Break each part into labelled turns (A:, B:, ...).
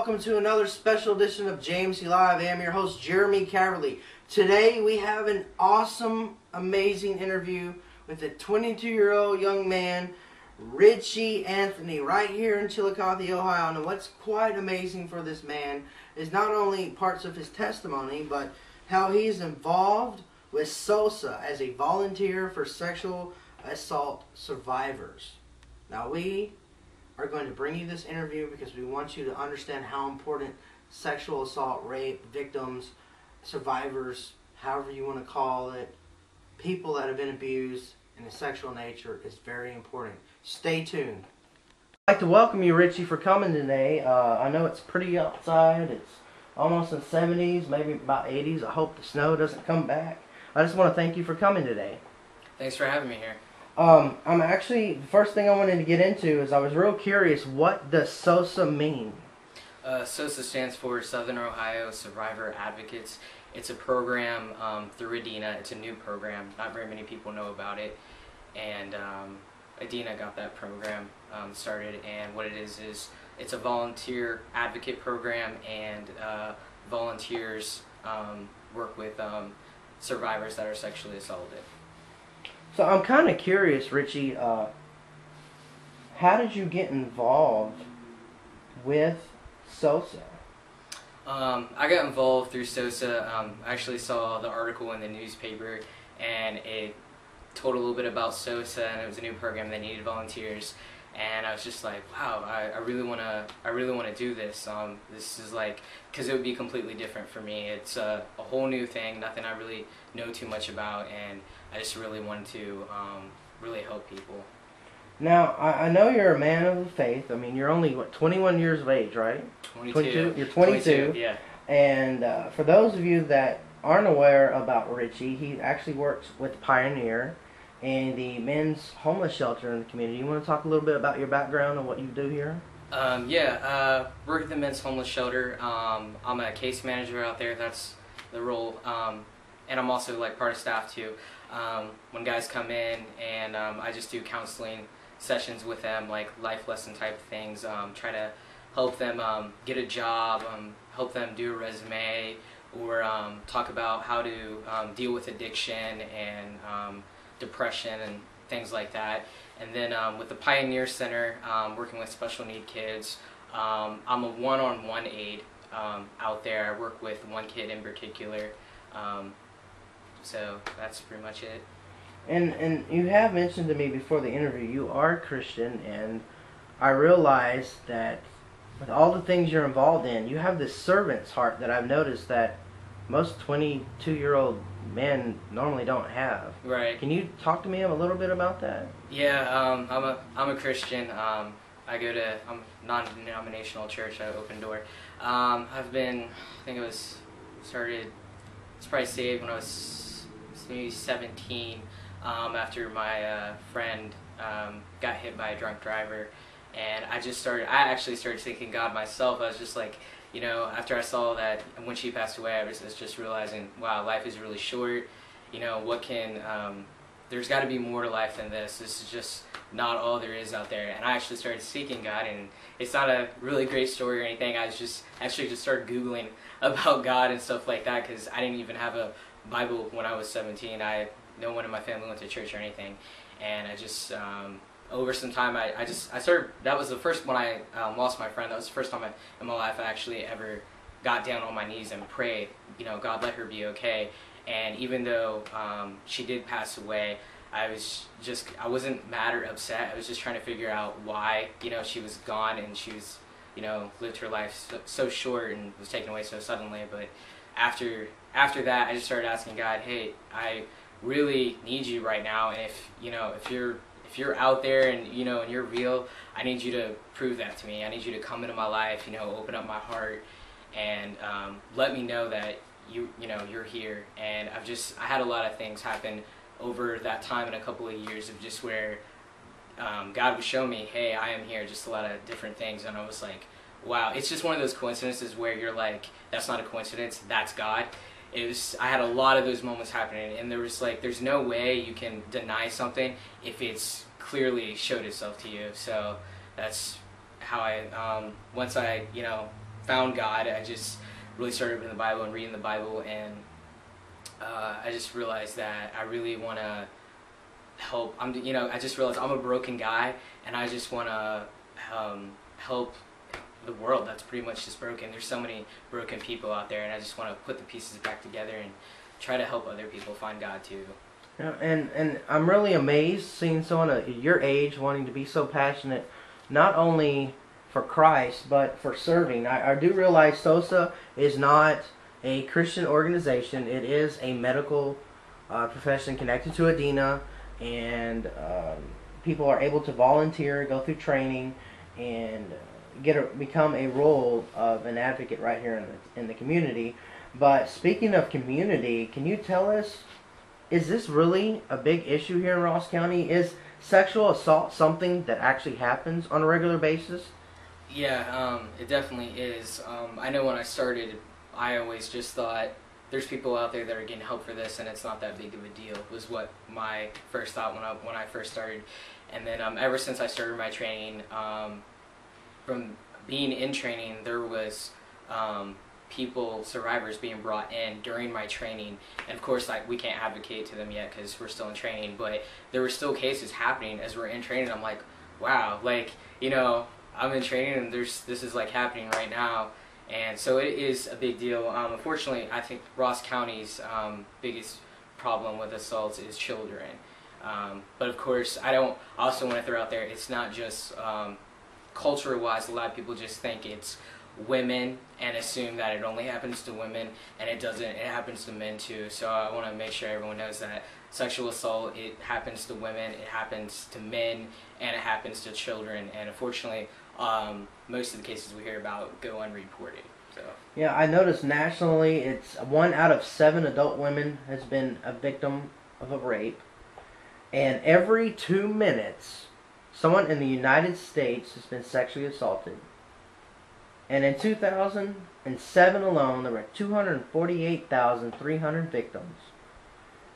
A: welcome to another special edition of JMC Live. I am your host, Jeremy Caverley. Today we have an awesome, amazing interview with a 22-year-old young man, Richie Anthony, right here in Chillicothe, Ohio. And what's quite amazing for this man is not only parts of his testimony, but how he's involved with SOSA as a volunteer for sexual assault survivors. Now we are going to bring you this interview because we want you to understand how important sexual assault, rape, victims, survivors, however you want to call it, people that have been abused in a sexual nature is very important. Stay tuned. I'd like to welcome you, Richie, for coming today. I know it's pretty outside. It's almost in the 70s, maybe about 80s. I hope the snow doesn't come back. I just want to thank you for coming today.
B: Thanks for having me here.
A: I'm actually, the first thing I wanted to get into is I was real curious, what does SOSA mean?
B: SOSA stands for Southern Ohio Survivor Advocates. It's a program through ADINA. It's a new program. Not very many people know about it. And ADINA got that program started. And what it is it's a volunteer advocate program, and volunteers work with survivors that are sexually assaulted.
A: So I'm kind of curious, Richie, how did you get involved with SOSA?
B: I got involved through SOSA. I actually saw the article in the newspaper, and it told a little bit about SOSA, and it was a new program that needed volunteers. And I was just like, wow, I really want to do this. This is like, because it would be completely different for me. It's a whole new thing, nothing I really know too much about, and I just really wanted to really help people.
A: Now, I know you're a man of the faith. I mean, you're only, what, 21 years of age, right?
B: 22.
A: You're 22.
B: Yeah.
A: And for those of you that aren't aware about Richie, he actually works with Pioneer and the men's homeless shelter in the community. You want to talk a little bit about your background and what you do here?
B: Work at the men's homeless shelter. I'm a case manager out there. That's the role. And I'm also like part of staff too. When guys come in, and I just do counseling sessions with them, like life lesson type things. Try to help them get a job, help them do a resume, or talk about how to deal with addiction and depression and things like that. And then with the Pioneer Center, working with special need kids, I'm a one-on-one aide out there. I work with one kid in particular. So that's pretty much it.
A: And you have mentioned to me before the interview, you are Christian, and I realize that with all the things you're involved in, you have this servant's heart that I've noticed that most 22-year-old men normally don't have.
B: Right.
A: Can you talk to me a little bit about that?
B: Yeah, I'm a Christian. I'm a non-denominational church at Open Door. I've been, I think it's probably saved when I was maybe 17, after my friend got hit by a drunk driver. And I actually started thinking God myself. I was just like, you know, after I saw that, when she passed away, I was just realizing, wow, life is really short. You know, there's got to be more to life than this. This is just not all there is out there. And I actually started seeking God, and it's not a really great story or anything. I just started Googling about God and stuff like that, because I didn't even have a Bible when I was 17. No one in my family went to church or anything. And I just, over some time, I started, that was the first, when I lost my friend, that was the first time in my life I actually ever got down on my knees and prayed, you know, God, let her be okay. And even though she did pass away, I wasn't mad or upset. I was just trying to figure out why, you know, she was gone, and she was, you know, lived her life so short and was taken away so suddenly. But after that, I just started asking God, hey, I really need you right now, and if you're out there and, you know, and you're real, I need you to prove that to me. I need you to come into my life, you know, open up my heart, and let me know that you're here. And I had a lot of things happen over that time in a couple of years of just where God would show me, hey, I am here, just a lot of different things. And I was like, wow, it's just one of those coincidences where you're like, that's not a coincidence, that's God. I had a lot of those moments happening, and there's no way you can deny something if it's clearly showed itself to you. So that's how I, once I, found God. I just really started in the Bible and reading the Bible, and I just realized that I really want to help. I just realized I'm a broken guy, and I just want to help the world that's pretty much just broken. There's so many broken people out there, and I just want to put the pieces back together and try to help other people find God too.
A: Yeah, and I'm really amazed seeing someone at your age wanting to be so passionate, not only for Christ, but for serving. I do realize SOSA is not a Christian organization. It is a medical profession connected to ADINA, and people are able to volunteer, go through training, and become a role of an advocate right here in the community. But speaking of community, can you tell us, is this really a big issue here in Ross County? Is sexual assault something that actually happens on a regular basis?
B: Yeah, it definitely is. I know when I started, I always just thought there's people out there that are getting help for this, and it's not that big of a deal, was what my first thought when I first started. And then ever since I started my training, from being in training, there was survivors being brought in during my training, and of course, like, we can't advocate to them yet because we're still in training, but there were still cases happening as we're in training. I'm like, wow, like, I'm in training and this is like happening right now. And so it is a big deal. Unfortunately, I think Ross County's biggest problem with assaults is children. But of course, I also want to throw out there, it's not just culture-wise. A lot of people just think it's women and assume that it only happens to women, and it doesn't. It happens to men too. So I want to make sure everyone knows that sexual assault, it happens to women, it happens to men, and it happens to children. And unfortunately, most of the cases we hear about go unreported. So
A: yeah, I noticed nationally, it's 1 out of 7 adult women has been a victim of a rape, and every 2 minutes, someone in the United States has been sexually assaulted. And in 2007 alone, there were 248,300 victims.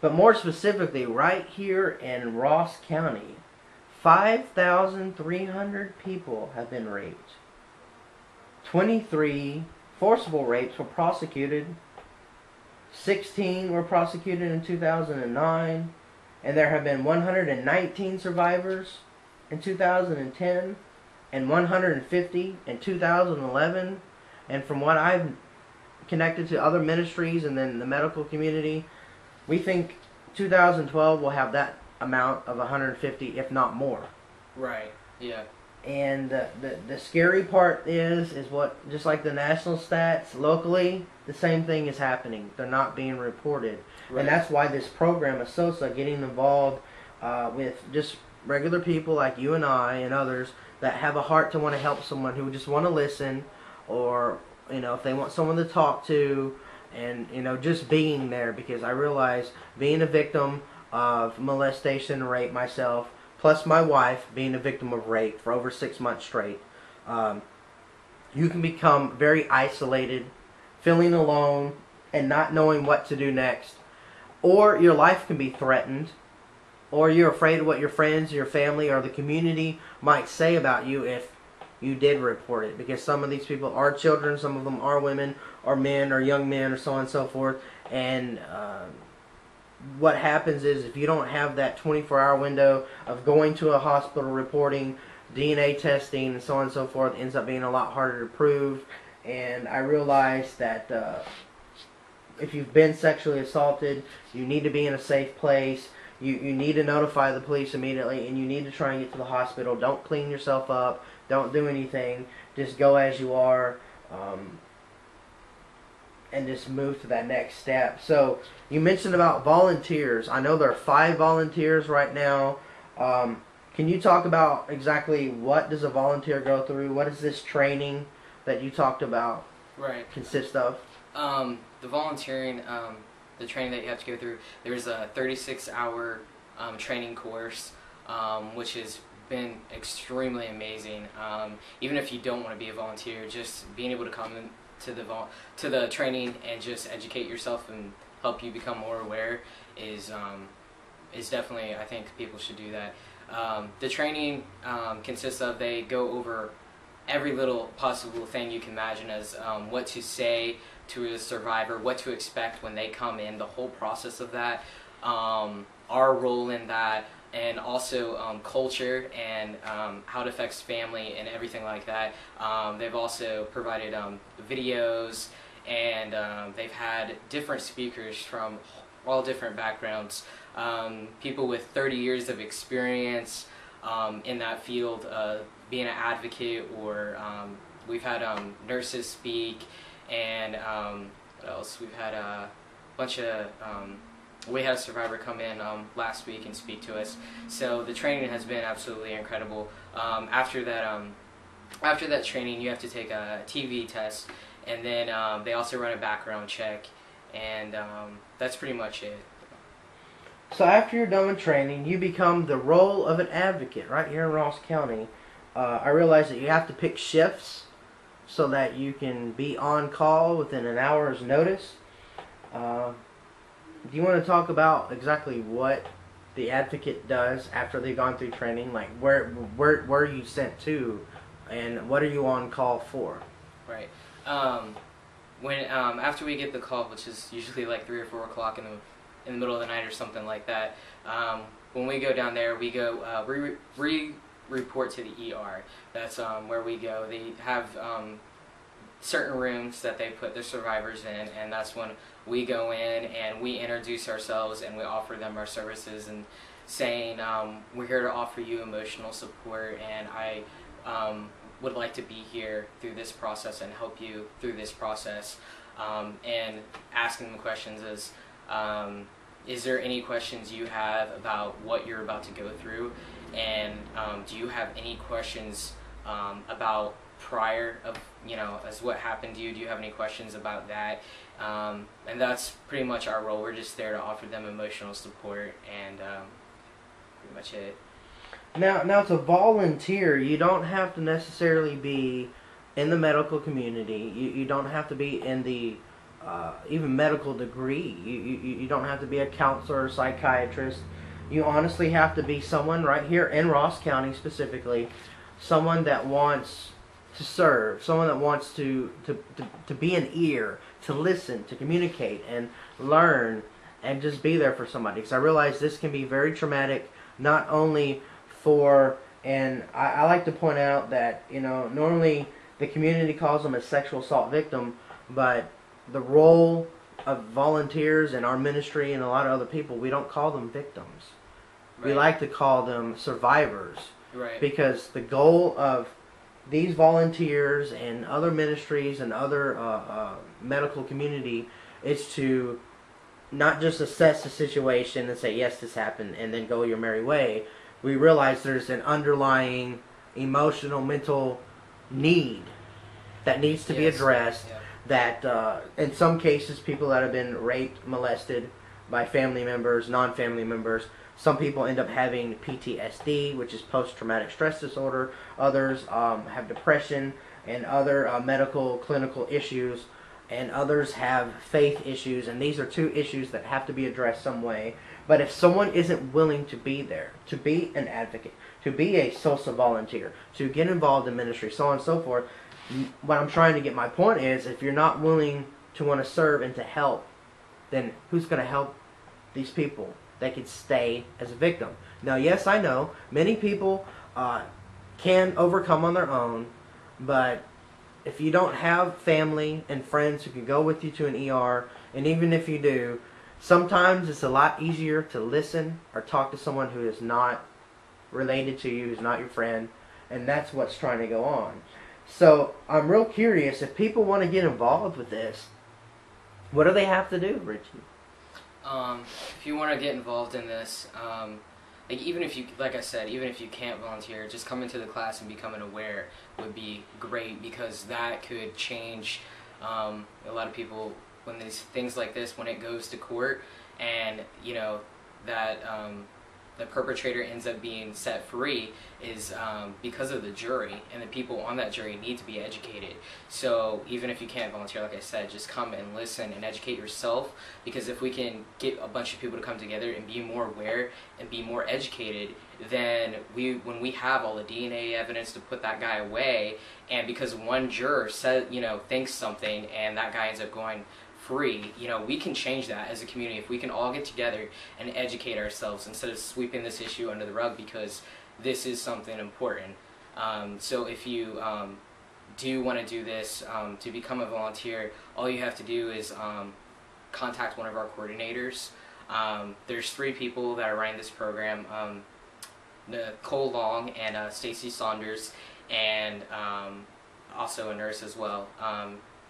A: But more specifically, right here in Ross County, 5,300 people have been raped. 23 forcible rapes were prosecuted. 16 were prosecuted in 2009. And there have been 119 survivors in 2010. And 150 in 2011, and from what I've connected to other ministries and then the medical community, we think 2012 will have that amount of 150, if not more.
B: Right. Yeah.
A: And the scary part is what, just like the national stats, locally the same thing is happening. They're not being reported, right. And that's why this program of SOSA, getting involved with just regular people like you and I and others that have a heart to want to help someone, who just want to listen, or if they want someone to talk to, and just being there, because I realize, being a victim of molestation and rape myself, plus my wife being a victim of rape for over 6 months straight, you can become very isolated, feeling alone, and not knowing what to do next, or your life can be threatened, or you're afraid of what your friends, your family, or the community might say about you if you did report it. Because some of these people are children, some of them are women, or men, or young men, or so on and so forth. And what happens is, if you don't have that 24-hour window of going to a hospital, reporting, DNA testing, and so on and so forth, it ends up being a lot harder to prove. And I realize that if you've been sexually assaulted, you need to be in a safe place. You need to notify the police immediately, and you need to try and get to the hospital. Don't clean yourself up. Don't do anything. Just go as you are, and just move to that next step. So you mentioned about volunteers. I know there are 5 volunteers right now. Can you talk about exactly what does a volunteer go through? What is this training that you talked about consist of?
B: The volunteering, the training that you have to go through, there's a 36-hour training course, which has been extremely amazing. Even if you don't want to be a volunteer, just being able to come to the training and just educate yourself and help you become more aware is definitely, I think people should do that. The training consists of, they go over every little possible thing you can imagine, as what to say to a survivor, what to expect when they come in, the whole process of that, our role in that, and also culture and how it affects family and everything like that. They've also provided videos, and they've had different speakers from all different backgrounds, people with 30 years of experience in that field, being an advocate, or we've had nurses speak, and what else? We've had a bunch of we had a survivor come in last week and speak to us. So the training has been absolutely incredible. After that training, you have to take a TV test, and then they also run a background check, and that's pretty much it.
A: So after you're done with training, you become the role of an advocate right here in Ross County. I realize that you have to pick shifts so that you can be on call within an hour's notice. Do you want to talk about exactly what the advocate does after they've gone through training? Like where are you sent to, and what are you on call for?
B: Right. When after we get the call, which is usually like 3 or 4 o'clock in the middle of the night or something like that, when we go down there, we go report to the ER. That's where we go. They have certain rooms that they put their survivors in, and that's when we go in and we introduce ourselves and we offer them our services, and saying we're here to offer you emotional support, and I would like to be here through this process and help you through this process, and asking them questions as is there any questions you have about what you're about to go through, and do you have any questions about prior of, as what happened to you? Do you have any questions about that? And that's pretty much our role. We're just there to offer them emotional support, and pretty much it.
A: Now to volunteer, you don't have to necessarily be in the medical community. You don't have to be in the even medical degree. You don't have to be a counselor or psychiatrist. You honestly have to be someone right here in Ross County specifically, someone that wants to serve, someone that wants to be an ear, to listen, to communicate and learn, and just be there for somebody. Because I realize this can be very traumatic, not only for, and I like to point out that, normally the community calls them a sexual assault victim, but the role of volunteers in our ministry and a lot of other people, we don't call them victims. Right. We like to call them survivors.
B: Right.
A: Because the goal of these volunteers and other ministries and other medical community is to not just assess the situation and say, yes, this happened, and then go your merry way. We realize there's an underlying emotional, mental need that needs to be addressed. Yeah. That in some cases, people that have been raped, molested by family members, non-family members, some people end up having PTSD, which is post-traumatic stress disorder. Others have depression and other medical, clinical issues. And others have faith issues. And these are two issues that have to be addressed some way. But if someone isn't willing to be there, to be an advocate, to be a SOSA volunteer, to get involved in ministry, so on and so forth, what I'm trying to get my point is, if you're not willing to want to serve and to help, then who's going to help these people that could stay as a victim? Now, yes, I know many people can overcome on their own, but if you don't have family and friends who can go with you to an ER, and even if you do, sometimes it's a lot easier to listen or talk to someone who is not related to you, who's not your friend, and that's what's trying to go on. So I'm real curious, if people want to get involved with this, what do they have to do, Richie?
B: If you want to get involved in this, even if you, like I said, even if you can't volunteer, just come into the class and becoming aware would be great, because that could change a lot of people when these things like this, when it goes to court, and that the perpetrator ends up being set free is because of the jury, and the people on that jury need to be educated. So even if you can't volunteer, like I said, just come and listen and educate yourself, because if we can get a bunch of people to come together and be more aware and be more educated, then when we have all the DNA evidence to put that guy away, and because one juror said, thinks something and that guy ends up going free, we can change that as a community if we can all get together and educate ourselves instead of sweeping this issue under the rug, because this is something important. So if you do want to do this, to become a volunteer, all you have to do is contact one of our coordinators. There's 3 people that are running this program, Nicole Long and Stacy Saunders, and also a nurse as well,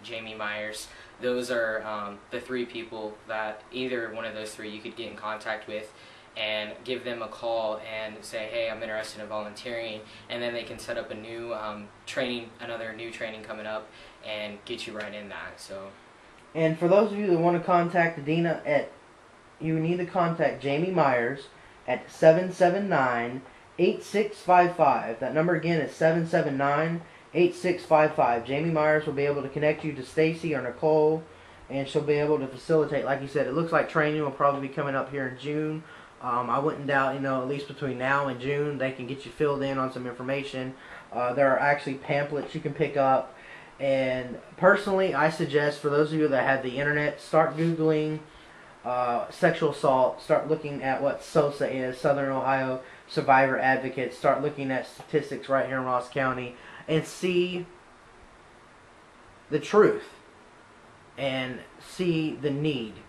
B: Jamie Myers. Those are the 3 people that either one of those 3 you could get in contact with and give them a call and say, hey, I'm interested in volunteering, and then they can set up a new another new training coming up and get you right in that. So,
A: and for those of you that want to contact Adina, you need to contact Jamie Myers at 779-8655. That number again is 779-8655. Jamie Myers will be able to connect you to Stacy or Nicole, and she'll be able to facilitate. Like you said, it looks like training will probably be coming up here in June. I wouldn't doubt, at least between now and June, they can get you filled in on some information. There are actually pamphlets you can pick up. And personally, I suggest for those of you that have the internet, start Googling sexual assault. Start looking at what SOSA is, Southern Ohio Survivor Advocate. Start looking at statistics right here in Ross County and see the truth and see the need.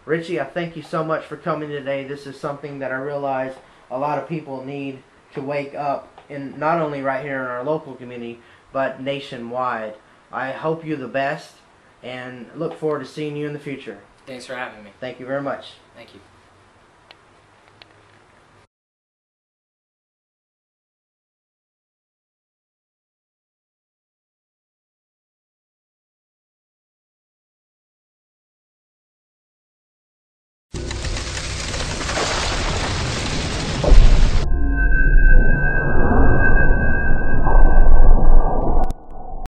A: Richie, I thank you so much for coming today. This is something that I realize a lot of people need to wake up, in not only right here in our local community, but nationwide. I hope you're the best and look forward to seeing you in the future.
B: Thanks for having me.
A: Thank you very much.
B: Thank you.